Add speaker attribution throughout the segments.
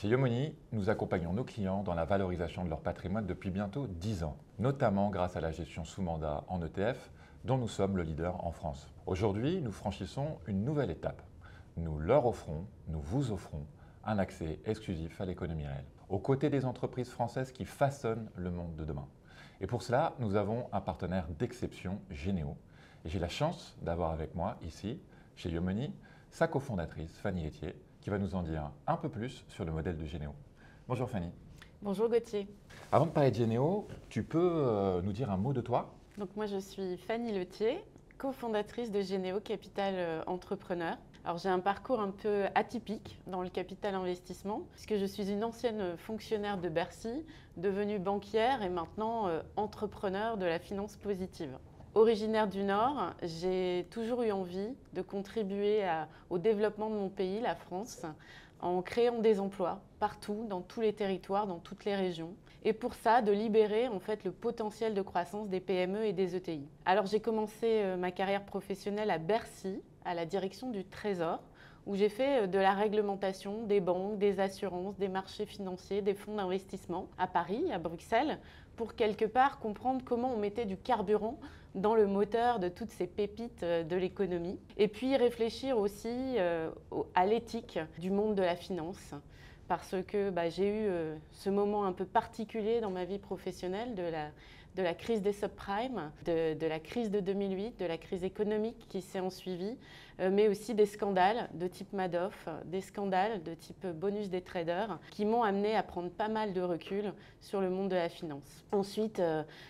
Speaker 1: Chez Yomoni, nous accompagnons nos clients dans la valorisation de leur patrimoine depuis bientôt 10 ans, notamment grâce à la gestion sous mandat en ETF, dont nous sommes le leader en France. Aujourd'hui, nous franchissons une nouvelle étape. Nous leur offrons, nous vous offrons, un accès exclusif à l'économie réelle, aux côtés des entreprises françaises qui façonnent le monde de demain. Et pour cela, nous avons un partenaire d'exception, Généo. Et j'ai la chance d'avoir avec moi ici, chez Yomoni, sa cofondatrice, Fanny Etier, qui va nous en dire un peu plus sur le modèle de Généo. Bonjour Fanny.
Speaker 2: Bonjour Gauthier.
Speaker 1: Avant de parler de Généo, tu peux nous dire un mot de toi?
Speaker 2: Donc moi je suis Fanny Etier, cofondatrice de Généo Capital Entrepreneur. Alors j'ai un parcours un peu atypique dans le capital investissement puisque je suis une ancienne fonctionnaire de Bercy, devenue banquière et maintenant entrepreneur de la finance positive. Originaire du Nord, j'ai toujours eu envie de contribuer au développement de mon pays, la France, en créant des emplois partout, dans tous les territoires, dans toutes les régions. Et pour ça, de libérer en fait le potentiel de croissance des PME et des ETI. Alors j'ai commencé ma carrière professionnelle à Bercy, à la direction du Trésor, où j'ai fait de la réglementation des banques, des assurances, des marchés financiers, des fonds d'investissement à Paris, à Bruxelles, pour quelque part comprendre comment on mettait du carburant dans le moteur de toutes ces pépites de l'économie. Et puis réfléchir aussi à l'éthique du monde de la finance, parce que j'ai eu ce moment un peu particulier dans ma vie professionnelle de la crise des subprimes, de la crise de 2008, de la crise économique qui s'est ensuivie, mais aussi des scandales de type Madoff, des scandales de type bonus des traders qui m'ont amené à prendre pas mal de recul sur le monde de la finance. Ensuite,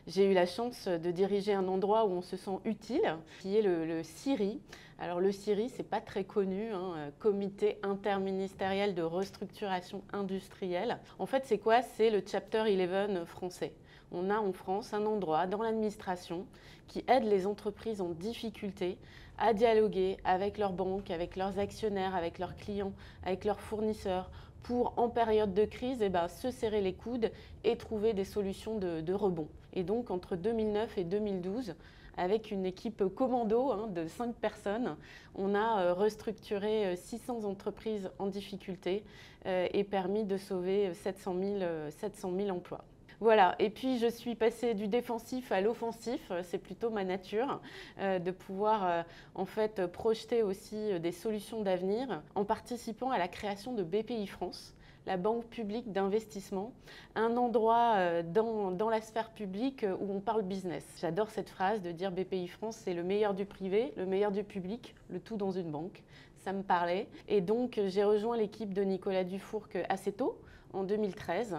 Speaker 2: j'ai eu la chance de diriger un endroit où on se sent utile, qui est le CIRI. Alors le CIRI, c'est pas très connu, Comité interministériel de restructuration industrielle. En fait, c'est quoi? C'est le Chapter 11 français. On a en France un endroit dans l'administration qui aide les entreprises en difficulté à dialoguer avec leurs banques, avec leurs actionnaires, avec leurs clients, avec leurs fournisseurs pour, en période de crise, se serrer les coudes et trouver des solutions de rebond. Et donc, entre 2009 et 2012, avec une équipe commando de 5 personnes, on a restructuré 600 entreprises en difficulté et permis de sauver 700 000 emplois. Voilà, et puis je suis passée du défensif à l'offensif, c'est plutôt ma nature, de pouvoir en fait projeter aussi des solutions d'avenir en participant à la création de BPI France, la banque publique d'investissement, un endroit dans la sphère publique où on parle business. J'adore cette phrase de dire BPI France, c'est le meilleur du privé, le meilleur du public, le tout dans une banque. Ça me parlait. Et donc j'ai rejoint l'équipe de Nicolas Dufourcq assez tôt, en 2013.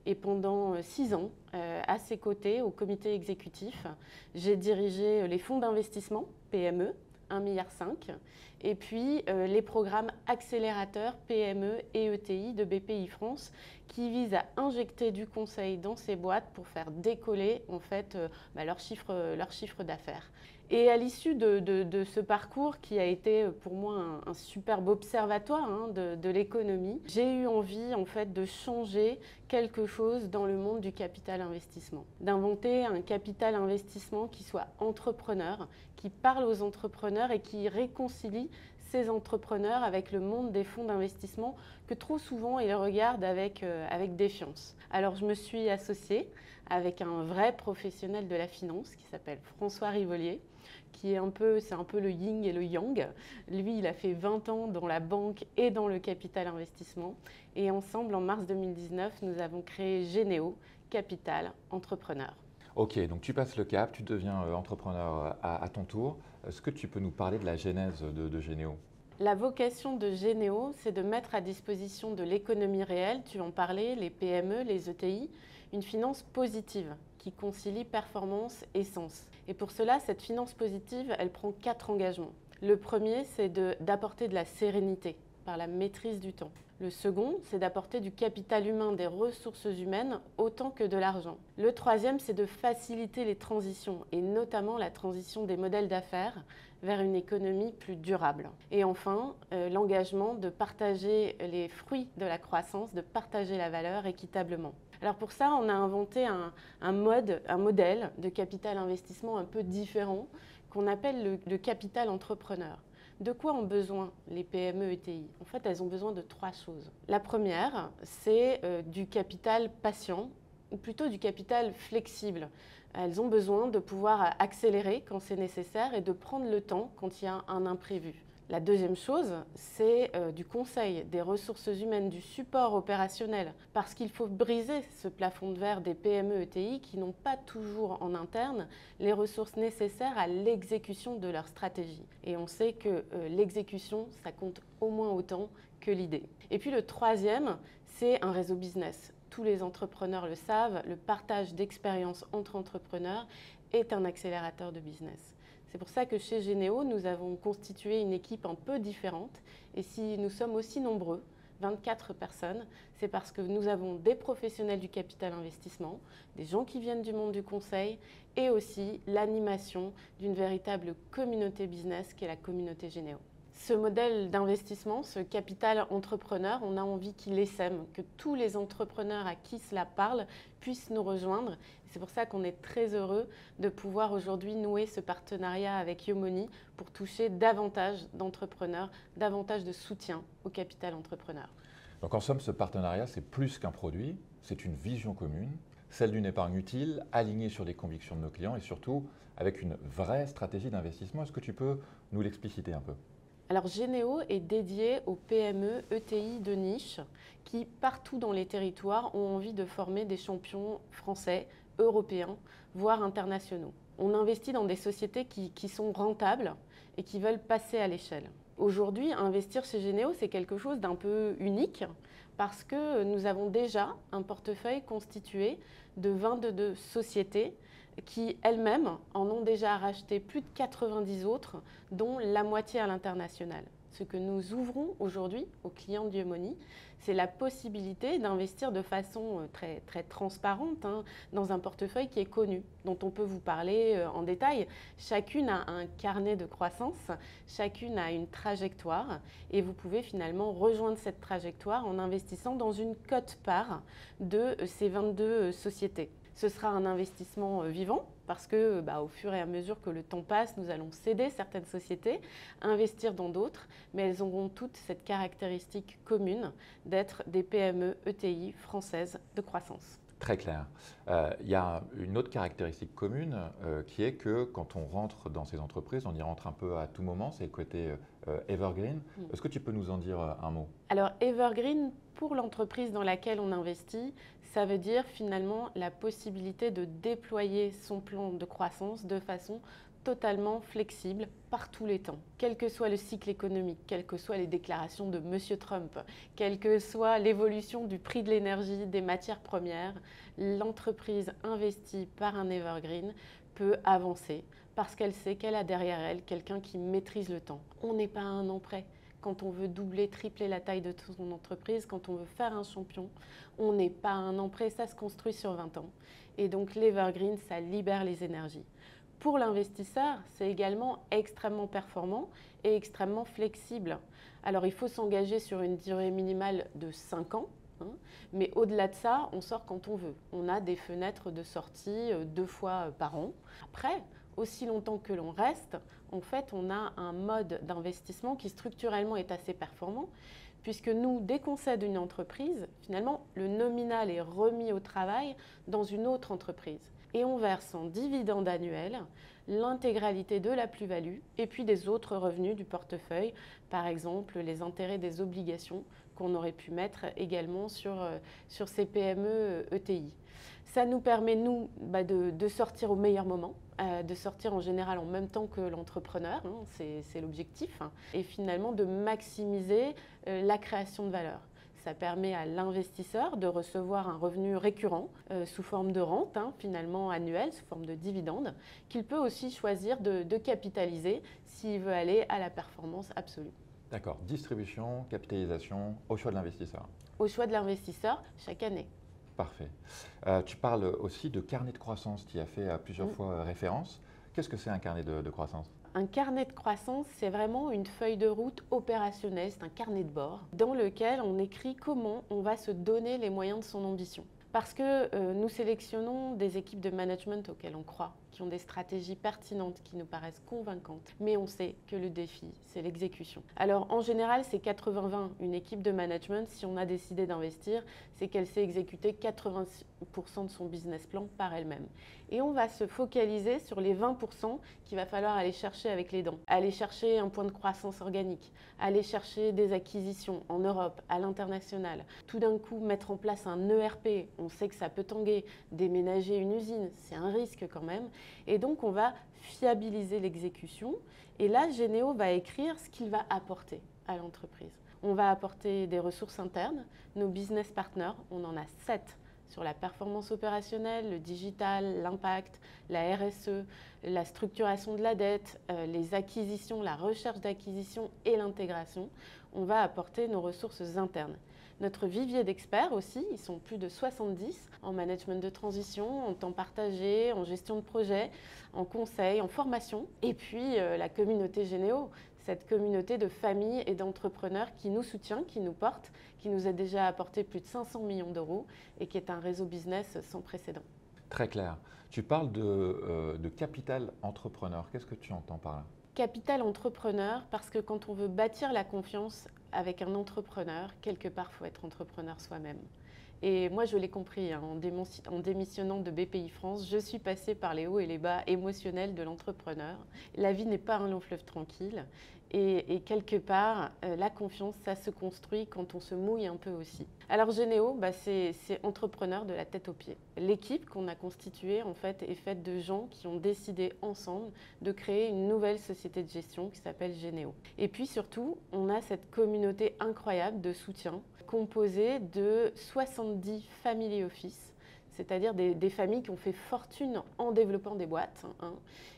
Speaker 2: Et pendant 6 ans, à ses côtés, au comité exécutif, j'ai dirigé les fonds d'investissement, PME, 1,5 milliard, et puis les programmes accélérateurs PME et ETI de BPI France qui visent à injecter du conseil dans ces boîtes pour faire décoller en fait leur chiffre d'affaires. Et à l'issue de ce parcours qui a été pour moi un superbe observatoire de l'économie, j'ai eu envie en fait de changer quelque chose dans le monde du capital investissement, d'inventer un capital investissement qui soit entrepreneur, qui parle aux entrepreneurs et qui réconcilie ces entrepreneurs avec le monde des fonds d'investissement que trop souvent ils regardent avec défiance. Alors je me suis associée avec un vrai professionnel de la finance qui s'appelle François Rivolier, qui est c'est un peu le yin et le yang. Lui, il a fait 20 ans dans la banque et dans le capital investissement. Et ensemble, en mars 2019, nous avons créé Généo, Capital Entrepreneur.
Speaker 1: Ok, donc tu passes le cap, tu deviens entrepreneur à ton tour. Est-ce que tu peux nous parler de la genèse de Généo?
Speaker 2: La vocation de Généo, c'est de mettre à disposition de l'économie réelle, tu en parlais, les PME, les ETI, une finance positive qui concilie performance et sens. Et pour cela, cette finance positive, elle prend 4 engagements. Le premier, c'est d'apporter de la sérénité par la maîtrise du temps. Le second, c'est d'apporter du capital humain, des ressources humaines, autant que de l'argent. Le troisième, c'est de faciliter les transitions, et notamment la transition des modèles d'affaires vers une économie plus durable. Et enfin, l'engagement de partager les fruits de la croissance, de partager la valeur équitablement. Alors pour ça, on a inventé un modèle de capital investissement un peu différent qu'on appelle le capital entrepreneur. De quoi ont besoin les PME ETI? En fait, elles ont besoin de 3 choses. La première, c'est du capital patient, ou plutôt du capital flexible. Elles ont besoin de pouvoir accélérer quand c'est nécessaire et de prendre le temps quand il y a un imprévu. La deuxième chose, c'est du conseil, des ressources humaines, du support opérationnel, parce qu'il faut briser ce plafond de verre des PME ETI qui n'ont pas toujours en interne les ressources nécessaires à l'exécution de leur stratégie. Et on sait que l'exécution, ça compte au moins autant que l'idée. Et puis le troisième, c'est un réseau business. Tous les entrepreneurs le savent, le partage d'expériences entre entrepreneurs est un accélérateur de business. C'est pour ça que chez Généo, nous avons constitué une équipe un peu différente. Et si nous sommes aussi nombreux, 24 personnes, c'est parce que nous avons des professionnels du capital investissement, des gens qui viennent du monde du conseil et aussi l'animation d'une véritable communauté business qui est la communauté Généo. Ce modèle d'investissement, ce capital entrepreneur, on a envie qu'il essaime, que tous les entrepreneurs à qui cela parle puissent nous rejoindre. C'est pour ça qu'on est très heureux de pouvoir aujourd'hui nouer ce partenariat avec Yomoni pour toucher davantage d'entrepreneurs, davantage de soutien au capital entrepreneur.
Speaker 1: Donc en somme, ce partenariat, c'est plus qu'un produit, c'est une vision commune, celle d'une épargne utile, alignée sur les convictions de nos clients et surtout avec une vraie stratégie d'investissement. Est-ce que tu peux nous l'expliciter un peu ?
Speaker 2: Alors Généo est dédié aux PME ETI de niche qui, partout dans les territoires, ont envie de former des champions français, européens, voire internationaux. On investit dans des sociétés qui sont rentables et qui veulent passer à l'échelle. Aujourd'hui, investir chez Généo, c'est quelque chose d'un peu unique parce que nous avons déjà un portefeuille constitué de 22 sociétés qui elles-mêmes en ont déjà racheté plus de 90 autres, dont la moitié à l'international. Ce que nous ouvrons aujourd'hui aux clients de Yomoni, c'est la possibilité d'investir de façon très, très transparente dans un portefeuille qui est connu, dont on peut vous parler en détail. Chacune a un carnet de croissance, chacune a une trajectoire et vous pouvez finalement rejoindre cette trajectoire en investissant dans une quote-part de ces 22 sociétés. Ce sera un investissement vivant parce que au fur et à mesure que le temps passe, nous allons céder certaines sociétés, investir dans d'autres, mais elles auront toutes cette caractéristique commune d'être des PME ETI françaises de croissance.
Speaker 1: Très clair. Il y a une autre caractéristique commune qui est que quand on rentre dans ces entreprises, on y rentre un peu à tout moment, c'est le côté evergreen. Est-ce que tu peux nous en dire un mot?
Speaker 2: Alors evergreen, pour l'entreprise dans laquelle on investit, ça veut dire finalement la possibilité de déployer son plan de croissance de façon totalement flexible par tous les temps. Quel que soit le cycle économique, quelles que soient les déclarations de Monsieur Trump, quelle que soit l'évolution du prix de l'énergie, des matières premières, l'entreprise investie par un evergreen peut avancer parce qu'elle sait qu'elle a derrière elle quelqu'un qui maîtrise le temps. On n'est pas à un an près. Quand on veut doubler, tripler la taille de son entreprise, quand on veut faire un champion, on n'est pas à un an près, ça se construit sur 20 ans. Et donc l'evergreen, ça libère les énergies. Pour l'investisseur, c'est également extrêmement performant et extrêmement flexible. Alors il faut s'engager sur une durée minimale de 5 ans, mais au-delà de ça, on sort quand on veut. On a des fenêtres de sortie 2 fois par an. Après, aussi longtemps que l'on reste, en fait, on a un mode d'investissement qui structurellement est assez performant, puisque nous, dès qu'on cède une entreprise, finalement, le nominal est remis au travail dans une autre entreprise. Et on verse en dividende annuel l'intégralité de la plus-value et puis des autres revenus du portefeuille, par exemple les intérêts des obligations qu'on aurait pu mettre également sur ces PME ETI. Ça nous permet, nous, de sortir au meilleur moment, de sortir en général en même temps que l'entrepreneur, c'est l'objectif, et finalement de maximiser la création de valeur. Ça permet à l'investisseur de recevoir un revenu récurrent sous forme de rente, finalement annuelle, sous forme de dividende, qu'il peut aussi choisir de capitaliser s'il veut aller à la performance absolue.
Speaker 1: D'accord. Distribution, capitalisation, au choix de l'investisseur.
Speaker 2: Au choix de l'investisseur chaque année.
Speaker 1: Parfait. Tu parles aussi de carnet de croissance, tu y as fait plusieurs fois référence. Qu'est-ce que c'est un carnet de croissance ?
Speaker 2: Un carnet de croissance, c'est vraiment une feuille de route opérationnelle, c'est un carnet de bord dans lequel on écrit comment on va se donner les moyens de son ambition. Parce que nous sélectionnons des équipes de management auxquelles on croit. qui ont des stratégies pertinentes, qui nous paraissent convaincantes. Mais on sait que le défi, c'est l'exécution. Alors en général, c'est 80-20. Une équipe de management, si on a décidé d'investir, c'est qu'elle sait exécuter 80% de son business plan par elle-même. Et on va se focaliser sur les 20% qu'il va falloir aller chercher avec les dents. Aller chercher un point de croissance organique, aller chercher des acquisitions en Europe, à l'international. Tout d'un coup, mettre en place un ERP, on sait que ça peut tanguer. Déménager une usine, c'est un risque quand même. Et donc, on va fiabiliser l'exécution. Et là, Généo va écrire ce qu'il va apporter à l'entreprise. On va apporter des ressources internes. Nos business partners, on en a 7 sur la performance opérationnelle, le digital, l'impact, la RSE, la structuration de la dette, les acquisitions, la recherche d'acquisition et l'intégration. On va apporter nos ressources internes. Notre vivier d'experts aussi, ils sont plus de 70 en management de transition, en temps partagé, en gestion de projet, en conseil, en formation. Et puis la communauté Généo, cette communauté de familles et d'entrepreneurs qui nous soutient, qui nous porte, qui nous a déjà apporté plus de 500 millions d'euros et qui est un réseau business sans précédent.
Speaker 1: Très clair. Tu parles de capital entrepreneur. Qu'est-ce que tu entends par là?
Speaker 2: Capital entrepreneur, parce que quand on veut bâtir la confiance avec un entrepreneur, quelque part, il faut être entrepreneur soi-même. Et moi, je l'ai compris, hein, en démissionnant de BPI France, je suis passée par les hauts et les bas émotionnels de l'entrepreneur. La vie n'est pas un long fleuve tranquille. Et quelque part, la confiance, ça se construit quand on se mouille un peu aussi. Alors Généo, c'est entrepreneur de la tête aux pieds. L'équipe qu'on a constituée, en fait, est faite de gens qui ont décidé ensemble de créer une nouvelle société de gestion qui s'appelle Généo. Et puis surtout, on a cette communauté incroyable de soutien composée de 70 family office, c'est-à-dire des familles qui ont fait fortune en développant des boîtes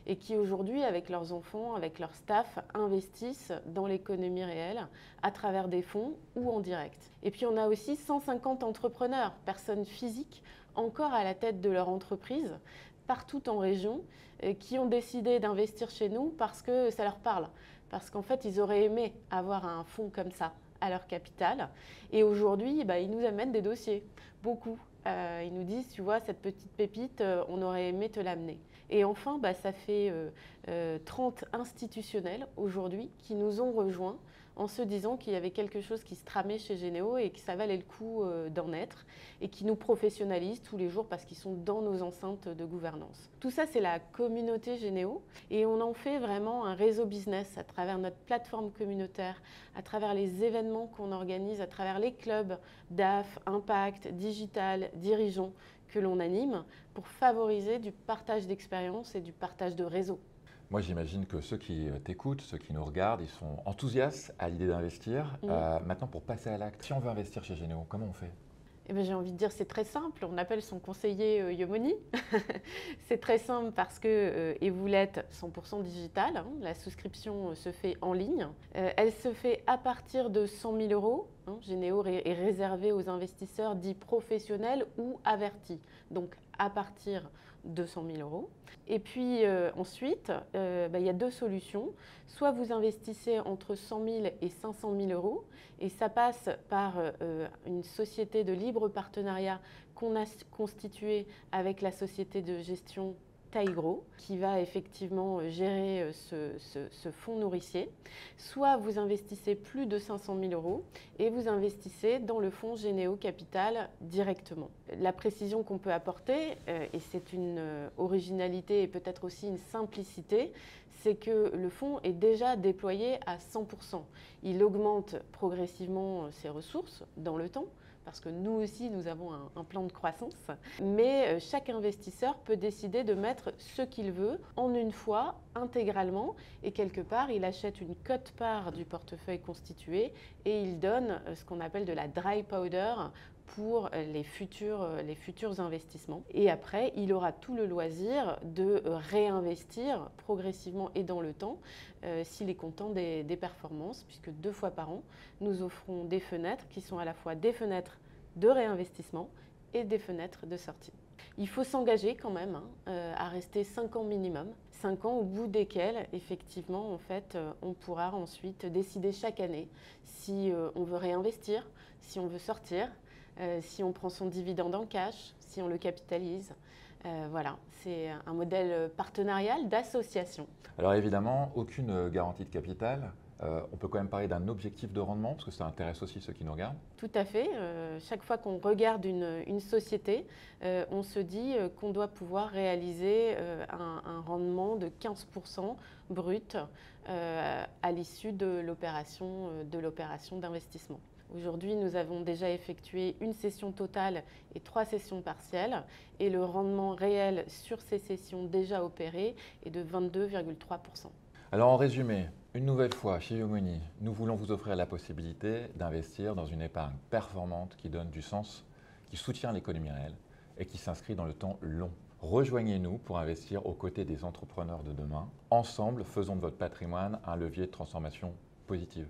Speaker 2: et qui aujourd'hui, avec leurs enfants, avec leur staff, investissent dans l'économie réelle à travers des fonds ou en direct. Et puis on a aussi 150 entrepreneurs, personnes physiques, encore à la tête de leur entreprise, partout en région, qui ont décidé d'investir chez nous parce que ça leur parle. Parce qu'en fait, ils auraient aimé avoir un fonds comme ça à leur capital. Et aujourd'hui, ils nous amènent des dossiers, beaucoup. Ils nous disent, tu vois, cette petite pépite, on aurait aimé te l'amener. Et enfin, ça fait 30 institutionnels aujourd'hui qui nous ont rejoints en se disant qu'il y avait quelque chose qui se tramait chez Généo et que ça valait le coup d'en être et qui nous professionnalisent tous les jours parce qu'ils sont dans nos enceintes de gouvernance. Tout ça, c'est la communauté Généo et on en fait vraiment un réseau business à travers notre plateforme communautaire, à travers les événements qu'on organise, à travers les clubs DAF, Impact, Digital, Dirigeants que l'on anime pour favoriser du partage d'expériences et du partage de réseaux.
Speaker 1: Moi, j'imagine que ceux qui t'écoutent, ceux qui nous regardent, ils sont enthousiastes à l'idée d'investir. Maintenant, pour passer à l'acte, si on veut investir chez Généo, comment on fait?
Speaker 2: J'ai envie de dire c'est très simple, on appelle son conseiller Yomoni. C'est très simple parce que et vous l'êtes 100% digital, hein, la souscription se fait en ligne. Elle se fait à partir de 100 000 euros. Hein, Généo est réservé aux investisseurs dits professionnels ou avertis, donc à partir de 100 000 euros. Et puis ensuite, il y a deux solutions. Soit vous investissez entre 100 000 et 500 000 euros, et ça passe par une société de libre partenariat qu'on a constituée avec la société de gestion Taigro, qui va effectivement gérer ce fonds nourricier. Soit vous investissez plus de 500 000 euros et vous investissez dans le fonds Généo Capital directement. La précision qu'on peut apporter, et c'est une originalité et peut-être aussi une simplicité, c'est que le fonds est déjà déployé à 100%. Il augmente progressivement ses ressources dans le temps, parce que nous aussi, nous avons un plan de croissance. Mais chaque investisseur peut décider de mettre ce qu'il veut en une fois, intégralement. Et quelque part, il achète une quote-part du portefeuille constitué et il donne ce qu'on appelle de la dry powder pour les futurs investissements. Et après, il aura tout le loisir de réinvestir progressivement et dans le temps s'il est content des performances, puisque 2 fois par an, nous offrons des fenêtres qui sont à la fois des fenêtres de réinvestissement et des fenêtres de sortie. Il faut s'engager quand même à rester 5 ans minimum. 5 ans au bout desquels, effectivement, en fait, on pourra ensuite décider chaque année si on veut réinvestir, si on veut sortir, si on prend son dividende en cash, si on le capitalise. Voilà, c'est un modèle partenarial d'association.
Speaker 1: Alors évidemment, aucune garantie de capital. On peut quand même parler d'un objectif de rendement, parce que ça intéresse aussi ceux qui nous regardent.
Speaker 2: Tout à fait. Chaque fois qu'on regarde une société, on se dit qu'on doit pouvoir réaliser un rendement de 15% brut à l'issue de l'opération d'investissement. Aujourd'hui, nous avons déjà effectué une session totale et 3 sessions partielles, et le rendement réel sur ces sessions déjà opérées est de 22,3%.
Speaker 1: Alors en résumé, une nouvelle fois, chez Yomoni, nous voulons vous offrir la possibilité d'investir dans une épargne performante qui donne du sens, qui soutient l'économie réelle et qui s'inscrit dans le temps long. Rejoignez-nous pour investir aux côtés des entrepreneurs de demain. Ensemble, faisons de votre patrimoine un levier de transformation positive.